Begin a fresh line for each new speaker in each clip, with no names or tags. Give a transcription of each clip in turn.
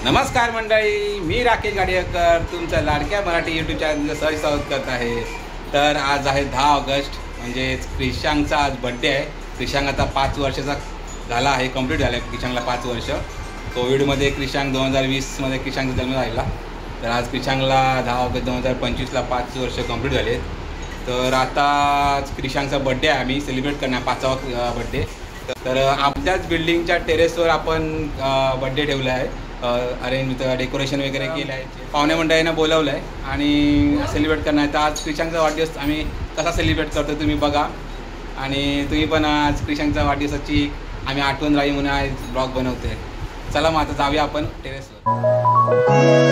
नमस्कार मंडळी, मी राकेश गाडीकर तुमच्या लाडक्या मराठी यूट्यूब चॅनलचं सहज स्वागत करत आहे। तर आज आहे 10 ऑगस्ट, म्हणजेच क्रिशांगचा आज बड्डे आहे। क्रिशांग आता 5 वर्षाचा झाला आहे, कंप्लीट झाला आहे क्रिशांगला 5 वर्ष। कोविडमध्ये क्रिशांग 2020मध्ये क्रिशांगचा जन्म झाला। तर आज क्रिशांगला 10 ऑगस्ट 2025ला 5 वर्ष कंप्लीट झाले। तर आता क्रिशांगचा बड्डे आहे, आम्ही सेलिब्रेट करणार 5वा बड्डे। तर आमच्याच बिल्डिंगच्या टेरेसवर आपण बड्डे ठेवला आहे, अरेंज डेकोरेशन वगैरे केलं आहे, पाहुण्या मंडळींना बोलवलं आहे आणि सेलिब्रेट करणार आहे। तर आज क्रिशांगचा वाढदिवस आम्ही कसा सेलिब्रेट करतो तुम्ही बघा, आणि तुम्ही पण आज क्रिशांगचा वाढदिवसाची आम्ही आठवण राही म्हणून आज ब्लॉग बनवते। चला मग आता जाऊया आपण टेरेसवर।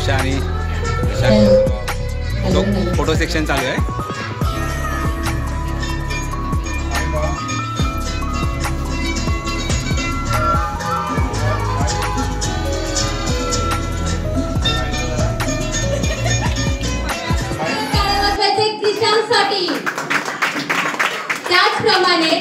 आणि फोटो सेक्शन चालू आहे।
त्याचप्रमाणे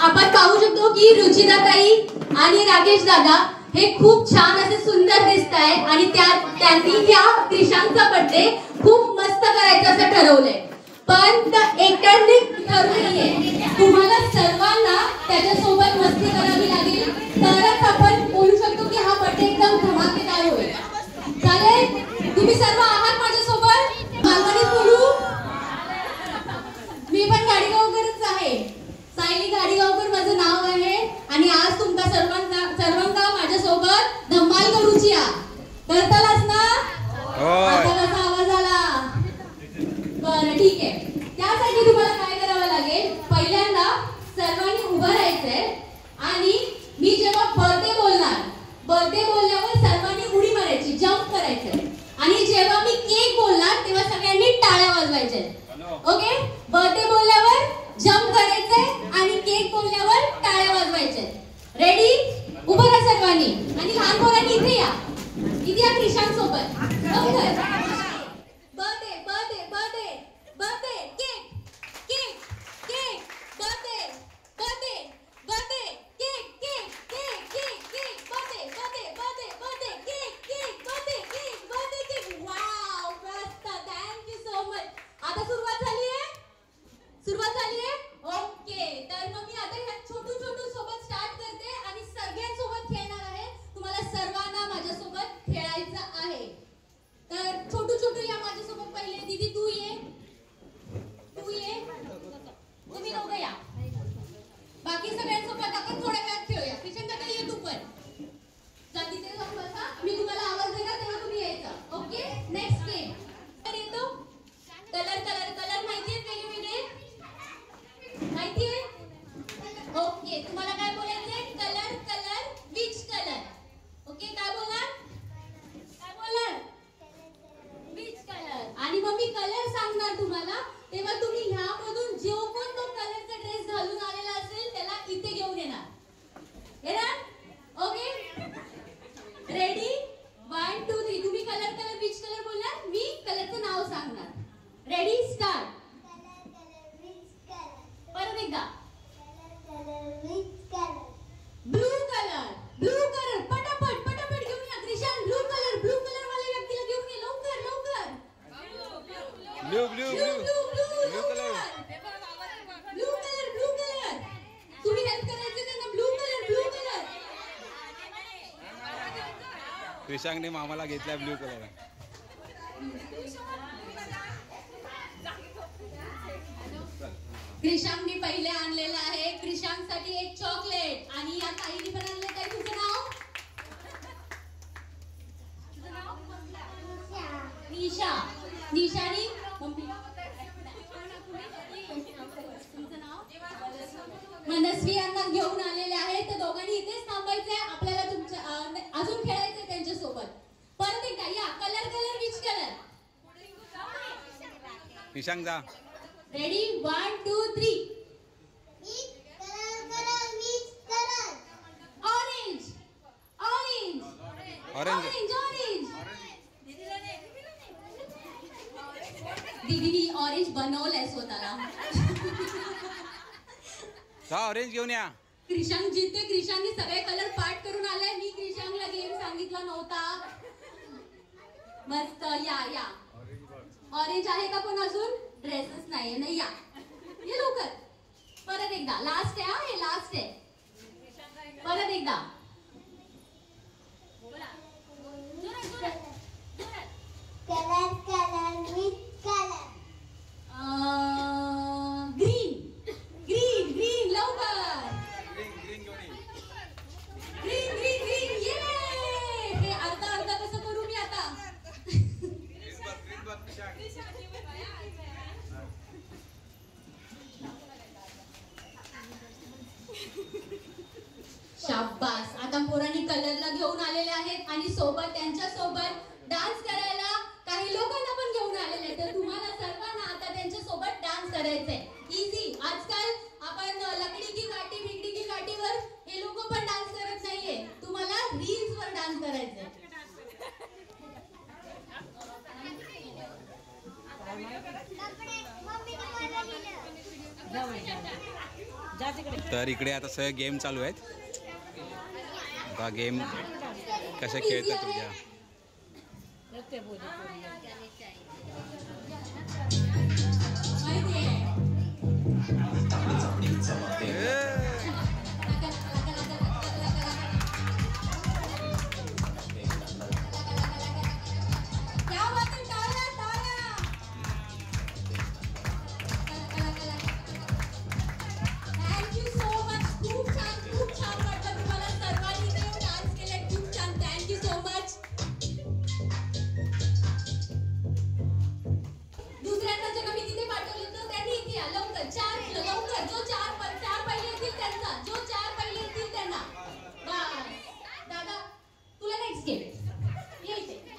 आपण पाहू शकतो की रुचिराताई आणि राकेश दादा हे खूप छान असे सुंदर दिसत आहे आणि त्यांनी या क्रिशांगचा बर्थडे खूप मस्त करायचं असं ठरवलंय। पण एकट्याने ठरवलंय, तुम्हाला सर्वांना त्याच्यासोबत मस्ती करावी लागेल, तरच आपण बोलू शकतो की हा बर्थडे एकदम धमाकेदार होईल। चालेल, तुम्ही सर्व आहात माझ्यासोबत? मालवणीत बोलू? मी पण गाडीगावकरच आहे, सायली गाडीगावकर माझं नाव आहे आणि आज तुमच्या सर्वांना माझ्यासोबत धमाल करूची आ करतालास ना? आता कसा आवाज आला? बरं ठीक आहे। त्यासाठी तुम्हाला काय करावं लागेल, पहिल्यांदा सर्वांनी उभं राहायचंय आणि मी जेव्हा बर्थडे बोलल्यावर सर्वांनी उडी मारायची, जंप करायचंय आणि जेव्हा मी केक बोलणार तेव्हा सगळ्यांनी टाळ्या वाजवायच्या। ओके, बर्थडे बोलल्यावर जंप करायचंय आणि केक बोलल्यावर टाळ्या वाजवायच्या। रेडी? उभं राहा सर्वांनी आणि लहान पोरांनी इथे या क्रिशांग सोबत। Birthday birthday birthday birthday cake cake cake birthday birthday birthday cake cake cake cake cake birthday birthday birthday birthday cake cake birthday cake birthday cake. Wow, मस्त, थँक्यू सो मच। आता सुरुवात झाली आहे? ओके, तर मग मी आता ह्या छोटू सोबत स्टार्ट करते आणि सगळ्यांसोबत खेळणार आहे। तुम्हाला सर्वांना माझ्यासोबत खेळायचं आहे। तर
क्रिशांकने मामाला घेतला ब्ल्यू कलर.
क्रिशांकने पहिले आणलेलं आहे. क्रिशांकसाठी एक चॉकलेट आणि या ताईने पण आणले. ताई तुझं नाव? निशा. निशानी मनस्वी यांना घेऊन आलेले आहेत. तर दोघांनी इथेच थांबायचंय. आपल्याला तुमच्या अजून खेळायचंय त्यांच्या सोबत. परत एकदा या. Colour colour which colour?
Krishank जा.
Ready 1 2 3. Orange orange orange orange. दीदीनी ऑरेंज बनवलंय स्वतःला.
जा ऑरेंज घेऊन या.
क्रिशांक जिंकते. क्रिशांकने सगळे कलर पाठ करून आलाय. मी क्रिशांकला गेम सांगितला नव्हता. मस्त. या या. ऑरेंज आहे का कोण अजून? ड्रेसेस नाहीये. नाही या. ये लवकर. परत एकदा. लास्ट आहे. हे लास्ट आहे. परत एकदा.
Colour colour with colour.
Green green green. लवकर. Green green green. ये. हे अर्धा अर्धा कसं करू मी आता? शाबास. आता पोरांनी कलरला घेऊन आलेले आहेत आणि सोबत त्यांच्या सोबत डान्स करायला काही लोकांना पण घेऊन आलेले आहेत. तर तुम्हाला सर्वांना आता त्यांच्या सोबत डान्स करायचंय. इझी. आजकाल आपण लकडी की काठी बिगडी की काठीवर हे लोक पण डान्स करत नाहीये. तुम्हाला रील्स वर डान्स करायचंय.
तर इकडे आता सगळे गेम चालू आहेत. आता गेम कसे खेळतात तुझ्या?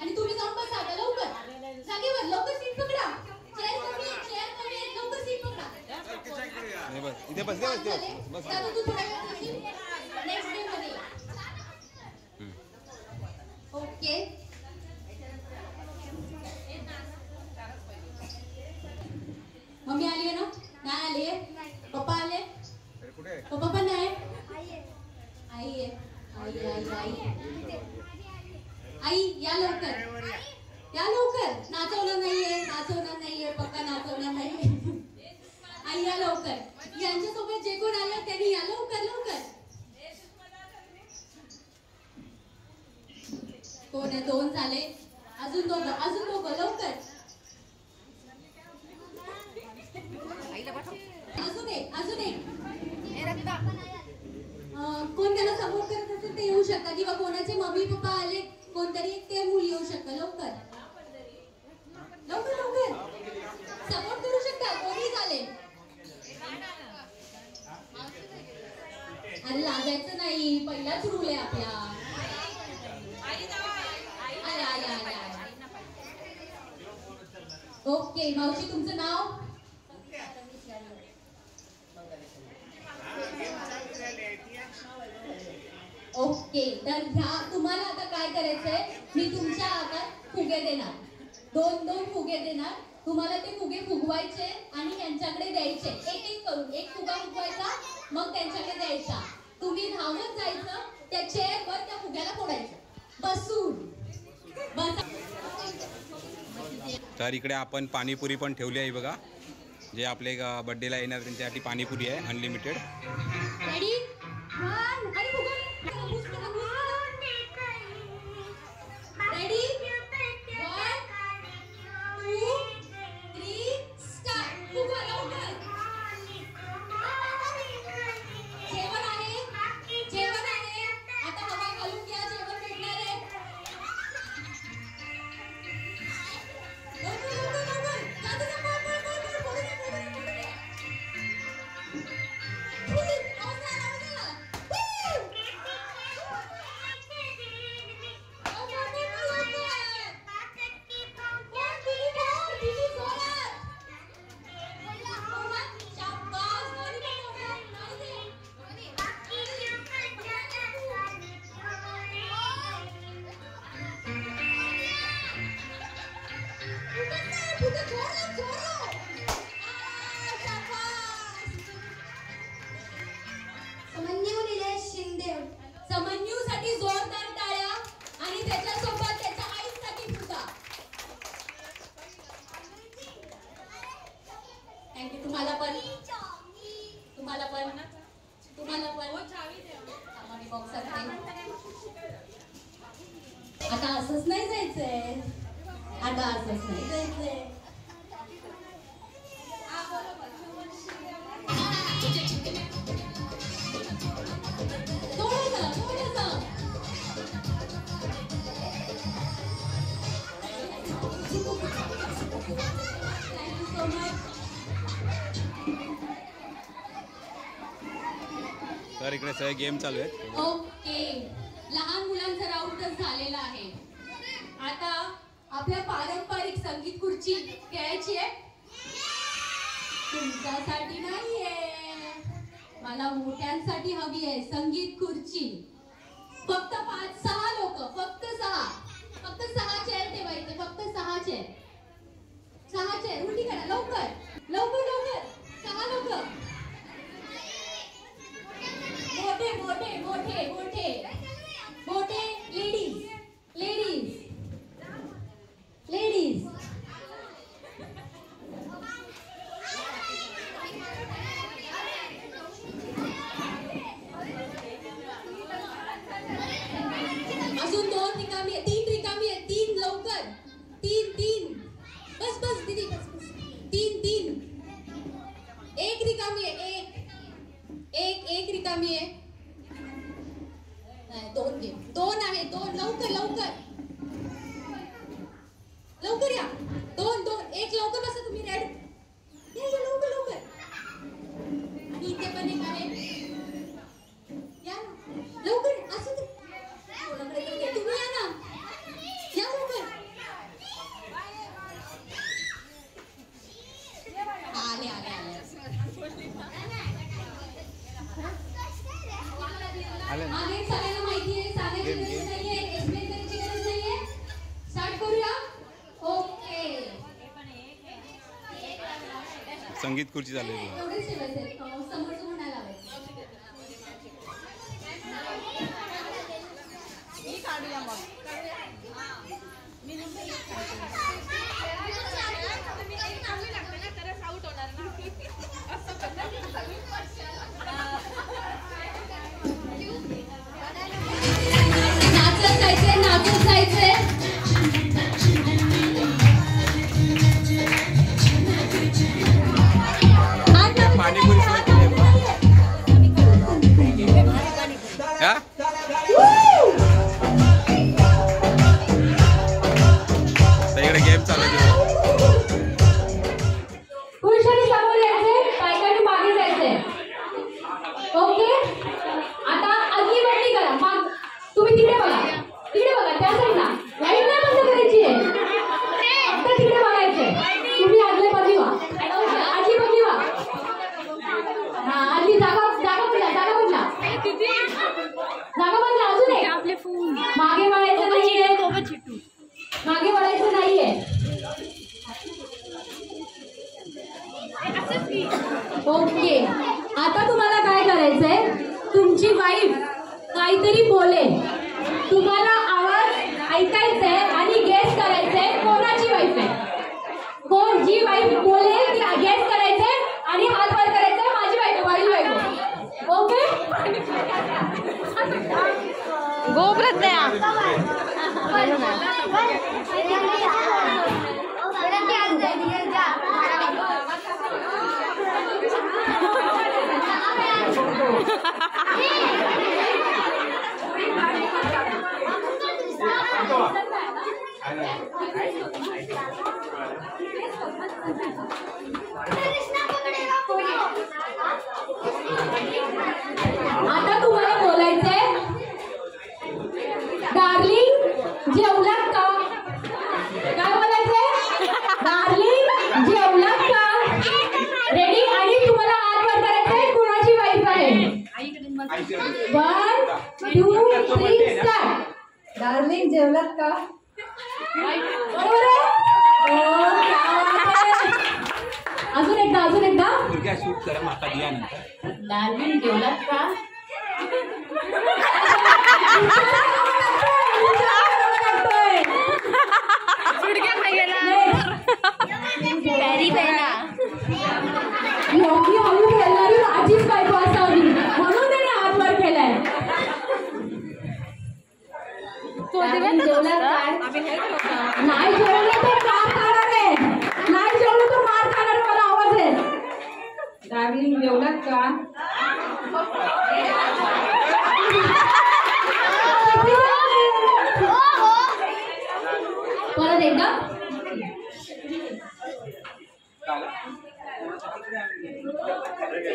आणि तुम्ही जाऊन बसा आता लवकर जागेवर. लवकर सीट पकडा. चेअर कमी आहे. चेअर कमी आहे. लवकर सीट पकडा.
इथे बस बस.
दादा तू थोडा वेळ बसशील. नेक्स्ट गेम मध्ये. ओके. मम्मी आली आहे ना? नाही आली आहे. पप्पा आले? पप्पा पण नाही. आई आहे. आई आई आई आई या लवकर. या लवकर. नाचवणार नाहीये. नाचवणार नाहीये. पप्पा नाचवणार नाहीये. आई या लवकर. यांच्यासोबत जे कोण आलं त्यांनी या लवकर लवकर. कोण आहे? 2 झाले. अजून दोघं लवकर. अजून एक. कोण त्याला सपोर्ट करत असेल ते येऊ शकता किंवा कोणाचे मम्मी पप्पा आले कोणतरी एक ते मूल येऊ शकतं. लवकर लवकर लवकर सपोर्ट करू शकता. कोणी चालेल. अरे लागायचं नाही. पहिलाच रूल आहे आपला. ओके. मावशी तुमचं नाव? ओके. तर ह्या तुम्हाला आता काय करायचंय? मी तुमच्या हातात फुगे देणार. 2 फुगे देणार. तुम्हाला ते फुगे फुगवायचे आणि यांच्याकडे द्यायचे. एक करून. एक फुगा फुगवायचा मग त्यांच्याकडे द्यायचा. तुम्ही धावत जायचं. त्या चेअरवर त्या फुग्याला फोडायचं. बसून बस.
तर इकडे आपण पाणीपुरी पण ठेवली आहे बघा. जे आपले बर्थडेला येणार त्यांच्यासाठी पाणीपुरी आहे अनलिमिटेड.
रेडी 1 आणि फुगा. अगं असंच नाही जायचंय. थोडंसं थोडंसं थँक्यू सो मच.
तर इकडे सगळे गेम चालू आहेत.
ओके, लहान मुलांचा राऊंडच झालेला आहे. आता आपल्या पारंपरिक संगीत खुर्ची खेळायची आहे. तुमच्यासाठी नाहीये, मला मोठ्यांसाठी हवी आहे संगीत खुर्ची. फक्त 5-6 लोक, फक्त 6 चेअर ठेवायचे, फक्त 6 चेअर. 6 चेअर उलटी करा लवकर लवकर लवकर. 6 लोक. मोठे मोठे मोठे मोठे मोठे लेडीज लेडीज लेडीज. अजून 2 रिकामी आहे, 3 रिकामी आहे. 3 लवकर. 3 बस बस दीदी बस बस. 3 एक रिकामी आहे. एक रिकामी आहे. नाही 2 गेम. 2 आहे. 2 लवकर लवकर लवकर या. 2 एक लवकर बसा तुम्ही. रेड या लवकर लवकर. आणि इथे पण एक आहे. या लवकर असू दे. तुम्ही या ना. या लवकर. आले आले आले. आले सगळ्यांना माहिती आहे. सांगायची गरज नाहीये, एक्सप्लेन करायची गरज नाहीये. स्टार्ट करूया. ओके,
संगीत खुर्ची झालेली आहे.
एवढेच ठेवायचे. समोरचं म्हणायला लावायचं. नाचत जायचंय.
पाणीपुरी इकडे गेम चालू आहे.
पुरुषांनी समोर यायचे, बायकांनी मागे जायचे. ओके, आता अगदी बंदी करा. मग तुम्ही तिकडे बघा त्या साईडला. लाईट नाही बंद करायची आहे. आता तिकडे बघायचंय. तुम्ही आदले बदली व्हा. आदली बदली व्हा. हा आदली जागा बदला. अजून एक मागे वळायचं नाहीये. मागे वळायचं नाहीये. ओके, आता तुम्हाला काय करायचंय, तुमची वाईफ काहीतरी बोलेल, तुम्हाला आवाज ऐकायचंय आणि गेस करायचंय कोणाची वाईफ आहे. कोण जी वाईफ बोलेल ती गेस करायचंय आणि हात वर करायचंय. माझी वाईफ, माझी वाईफ. ओके,
गोबरत द्या.
आता तुम्हाला बोलायचंय, डार्लिंग जेवलात का? काय बोलायचंय? डार्लिंग जेवलात का? रेडी? आणि तुम्हाला हात वर करायचंय कुणाची वाईफ आहे. 1 2 3 स्टार्ट. डार्लिंग जेवलात का? बरोबर आहे. अजून एकदा
शूट करा माता दिल्यानंतर.
डार्लिंग जेवलात का? हळू खेळणारी आजीच बायको असावी म्हणून त्याने हात वर केलाय. जेवलात काय? नाही जेवलं तर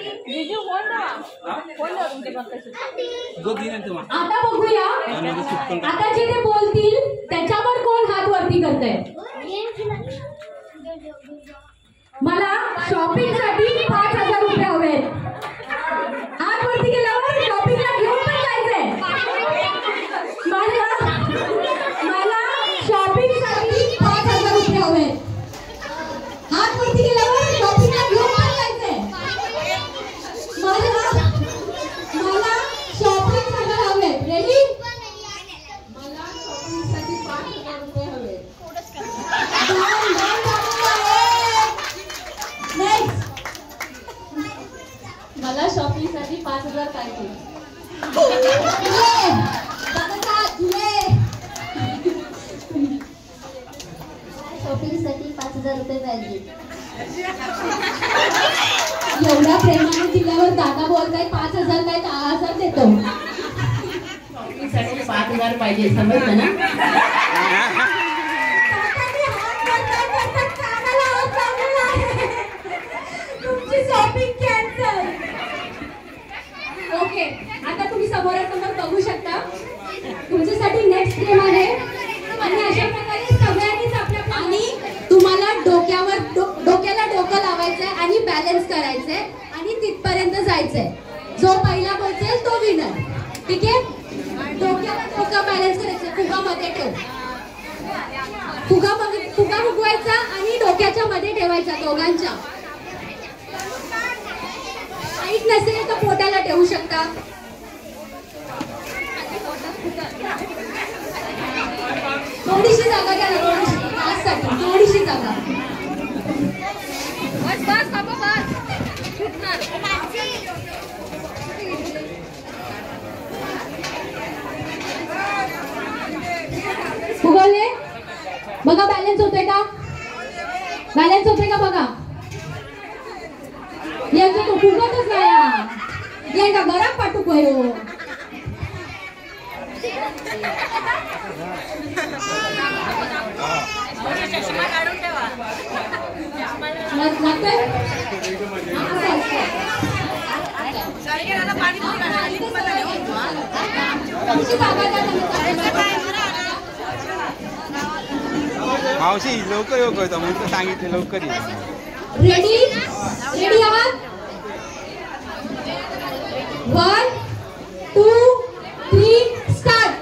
जीजू फोन द्या तुमच्या पप्पाशी.
जो दिन आहे तुम्हाला
आता बघूया आता जे ते बोलतील त्याच्यावर कोण हात वरती करतंय. मला शॉपिंग साठी 5,000 रुपये हवेत. हात वरती केल्यावर शॉपिंगला घेऊन पण जायचंय. मला शॉपिंग साठी 5,000 रुपये हवेत. हात वरती केल्यावर शॉपिंगला घेऊन पण जायचंय. मला शॉपिंग साठी हवेत. रेडी? मला शॉपिंग साठी 5,000 रुपये हवेत. मला शॉपिंग साठी 5,000 पाहिजे.
शॉपिंग साठी 5,000 रुपये पाहिजे.
एवढ्या प्रेमाने दिल्यावर दादा बोलताय 5,000 काय 10,000 देतो.
शॉपिंग साठी 5,000 पाहिजे. समजलं ना?
तुमची शॉपिंग कॅन्सल. ओके आता तुम्ही समोरासमोर बघू शकता. तुमच्यासाठी नेक्स्ट गेम आहे आणि अशा प्रकारे सगळ्यांनीच आपल्या आणि तुम्हाला डोक्याला डोकं लावायचंय आणि बॅलन्स करायचंय आणि तिथपर्यंत जायचंय. जो पहिला पोहोचेल तो विनर. ठीक आहे? डोक्याला डोकं बॅलन्स करायचं. फुगा मध्ये ठेव. फुगा फुगवायचा आणि डोक्याच्या मध्ये ठेवायचा दोघांच्या. हाईट नसेल तर पोटाला ठेवू शकता. थोडीशी जागा द्या ना. थोडीशी जागा.
बस बस बाबा बस. सुटणार.
फुगवले बघा. बॅलन्स होतोय का? बॅलन्स होतोय का बघा. यांचं तो फुगतच नाही. यांना गरम पाठू कयो.
मावशी लवकर येऊ करतो म्हणून सांगितलं लवकर ये.
रेडी? रेडी आहात? 1 2 3 स्टार्ट.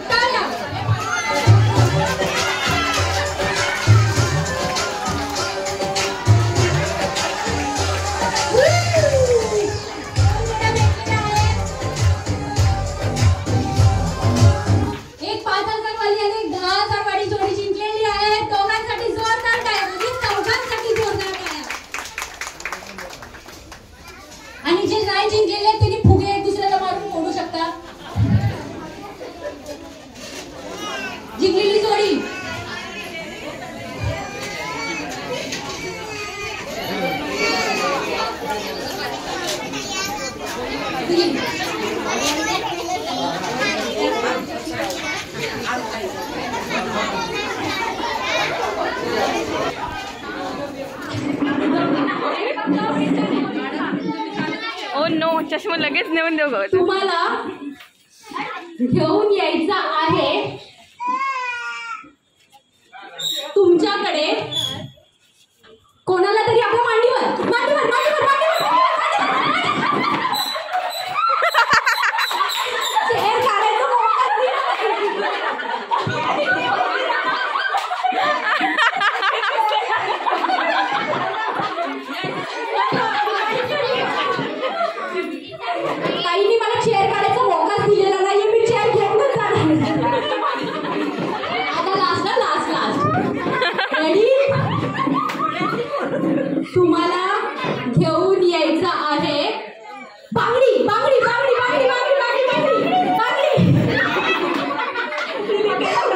एक 5,000 वाली आणि 10,000 वाली जोडी जिंकलेली आहे. दोघांसाठी जोरदार टाळ्या. म्हणजे चौघांसाठी जोरदार टाळ्या. आणि जे नाही जिंकलेले त्यांनी फुगे एक दुसऱ्याला मारून फोडू शकता. जिंकलेली जोडी
ओ नो चष्मा लगेच नेऊन देऊ गं.
तुम्हाला घेऊन यायचा आहे. तुमच्याकडे कोणाला तरी आपल्या मांडीवर मांडीवर मांडीवर चेअर काढायचं काहींनी मला चेअर काढायचा मोकाच दिलेला नाहीये. मी चेअर घेऊनच जाणार. आता लास्ट रेडी? तुम्हाला घेऊन यायचं आहे बांगडी बांगडी बांगडी बांगडी बांगडी बांगडी बांगडी.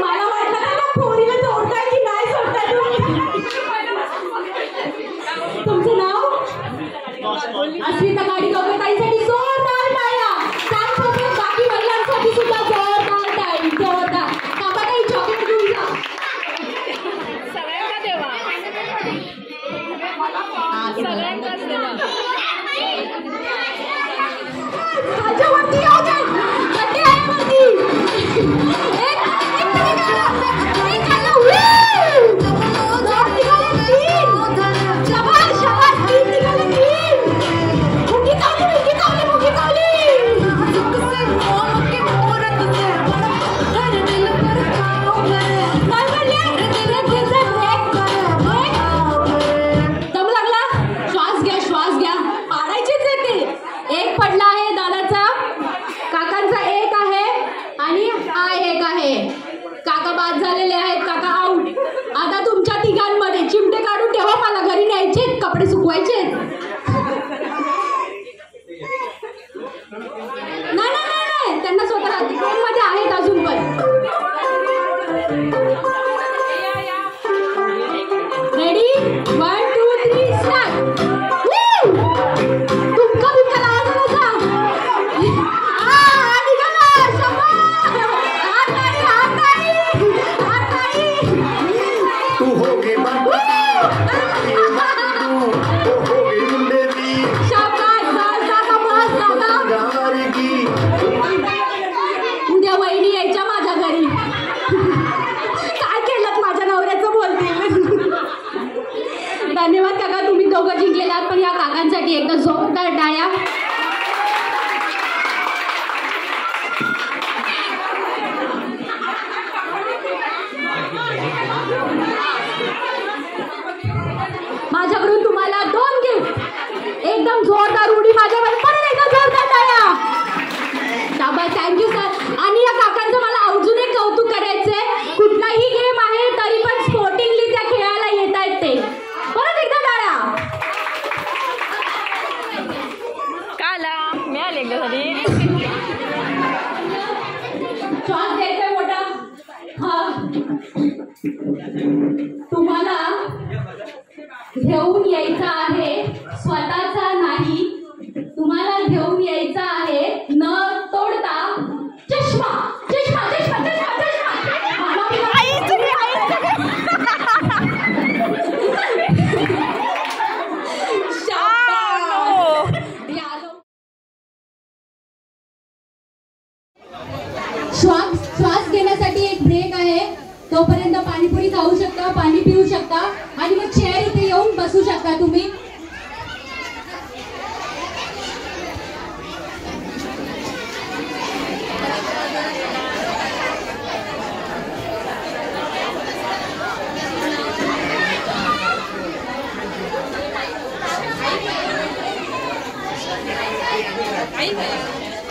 मला वाटलं ना पोरीला जोडताय की नाही जोडताय. तुमचं नाव? अस्मिता गाडीगावकर ताईसाठी जोरदार टाळ्या. त्याचसोबत बाकी महिलांसाठी सुद्धा जोरदार टाळी. जोरदार. काका काही चॉकलेट घेऊन जा.
सगळ्यांना देवा. सगळ्यांनाच देवा.
धन्यवाद काका, तुम्ही दोघं जिंकलेलात, पण या काकांसाठी एकदा जोरदार टाळ्या. माझ्याकडून तुम्हाला 2 गिफ्ट. एकदम जोरदार उडी माझ्याकडे, परत एकदा जोरदार टाळ्या. शाबास, थँक्यू सर. आणि या काकांचं मला अजून एक कौतुक करायचंय. कुठलाही गेम आहे तरी पण स्पोर्टिंगली त्या खेळायला येत आहेत ते. परत एकदा टाळ्या.
काला मिळाले एकदा तरी.
श्वास घ्यायचा मोठा. हा, तुम्हाला घेऊन यायचा आहे, स्वतःचा नाही. तुम्हाला घेऊन यायचा आहे न तोडता चष्मा. चष्मा चष्मा चष्मा चष्मा. श्वास घेण्यासाठी एक ब्रेक आहे. तोपर्यंत पाणीपुरी खाऊ शकता, पाणी पिऊ शकता आणि मग चेअर इथे येऊन बसू शकता तुम्ही.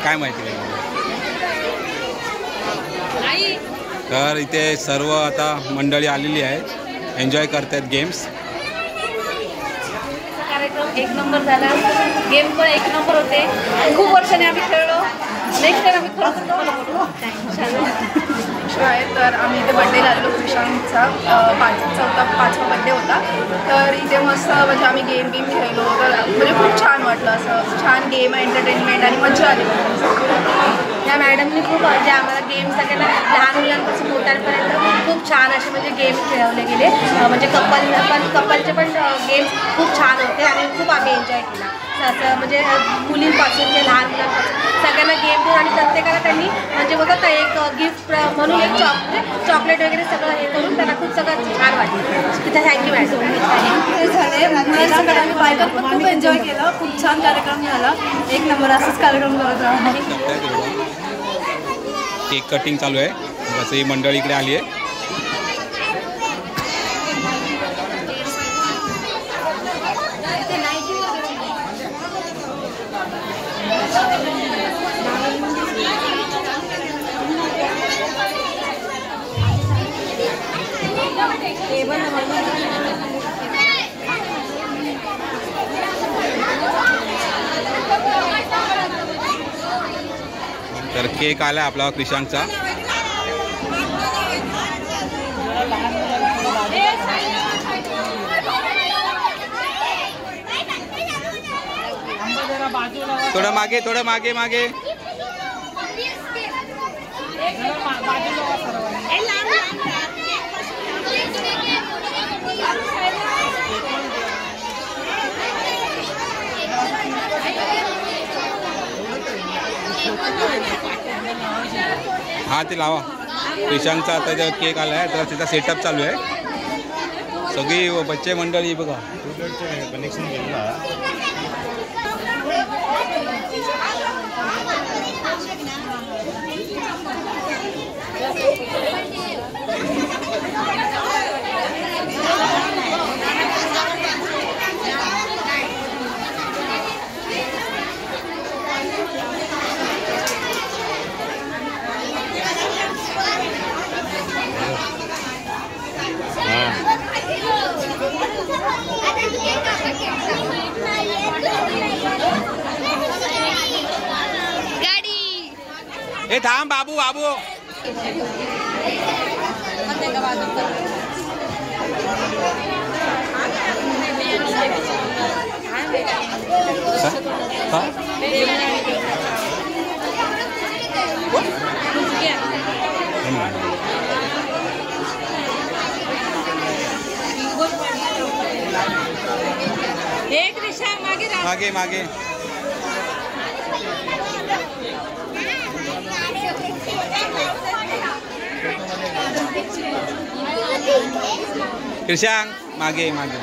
काय माहिती नाही. तर इथे सर्व आता मंडळी आलेली आहे, एन्जॉय करतायत गेम्स.
कार्यक्रम 1 नंबर झाला, गेम पण 1 नंबर होते. खूप वर्षाने आम्ही खेळलो. नेक्स्ट टाइम आम्ही
आहे. तर आम्ही इथे बड्डेला आलेलो. क्रिशांतचा 5वा बड्डे होता. तर इथे मस्त म्हणजे आम्ही गेम खेळलो. तर म्हणजे खूप छान वाटलं. असं छान गेम, एंटरटेनमेंट आणि मजा आली.
या मॅडमनी खूप म्हणजे आम्हाला गेम सगळ्यांना लहान मुलांपासून मोठ्यांपर्यंत खूप छान असे म्हणजे गेम खेळवले गेले. म्हणजे कपलचे पण गेम्स खूप छान होते आणि खूप आम्ही एन्जॉय केला. असं म्हणजे मुलींपासून ते लहान मुलांपासून सगळ्यांना गेम देऊन आणि प्रत्येकाला त्यांनी म्हणजे बघा एक गिफ्ट म्हणून एक चॉकलेट वगैरे सगळं हे करून त्यांना खूप सगळं छान वाटलं. तिथे थँक्यू मॅडम.
आम्ही बायका पण खूप एन्जॉय केलं. खूप छान कार्यक्रम झाला. 1 नंबर असाच कार्यक्रम करत राहा.
केक कटिंग चालू आहे. जसं ही मंडळी इकडे आली आहे. तर केक आला आपला क्रिशांकचा. थोडं मागे, थोडं मागे मागे. हा ते लावा. क्रिशांकचा आता जो केक आला आहे तर त्याचा सेटअप चालू आहे. सगळी बच्चे मंडळी बघा.
कनेक्शन केलेला.
ए थांब बाबू बाबू. मागे मागे. क्रिशांक मागे मागे.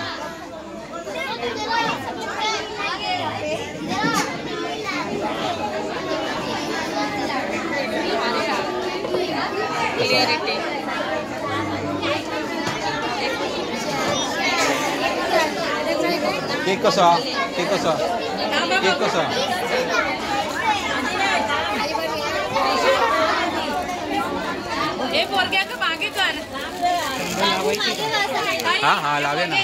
केक कसा. केक कसा. केक कसा.
मागे कर.
हा हा लावे ना.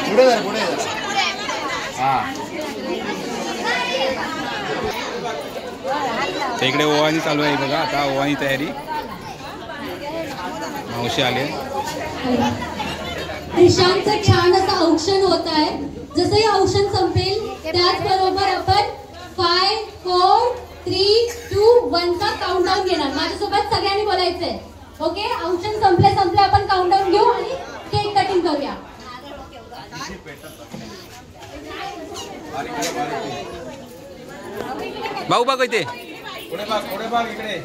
पुढे हा.
इकडे ओवाळणी चालू आहे बघा. आता ओवाळणी तयारी. मावशी आले.
क्रिशांकचं छान असं औक्षण होत आहे. जसं हे औक्षण संपेल त्याचबरोबर आपण 5, 4, 3, 2, 1 चा काउंटडाऊन घेणार. माझ्यासोबत सगळ्यांनी बोलायचंय. ओके. औक्षण संपले आपण काउंटडाऊन घेऊ आणि केक कटिंग करूया.
भाऊ बघ इथे.
पुढे बघ इकडे.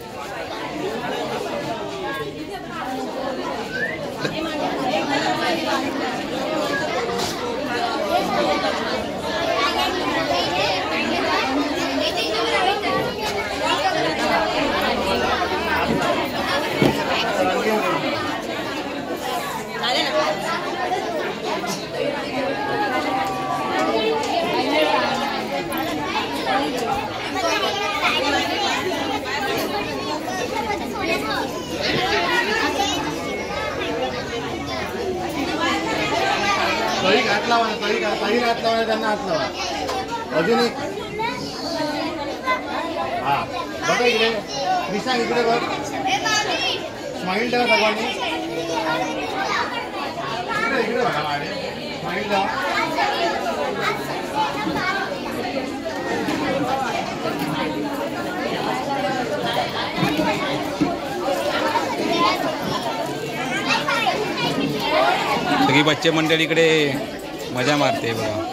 तळी हात लावा ना. तळी हात लावा. त्यांना हात लावा. अजून एक. हा बघा इकडे. क्रिशांक इकडे बघ. स्माईल ठेवा सगळ्यांनी. इकडे बघा माझे. स्माईल ठेवा.
सगळी बच्चे मंडळी इकडे मजा मारते बघा.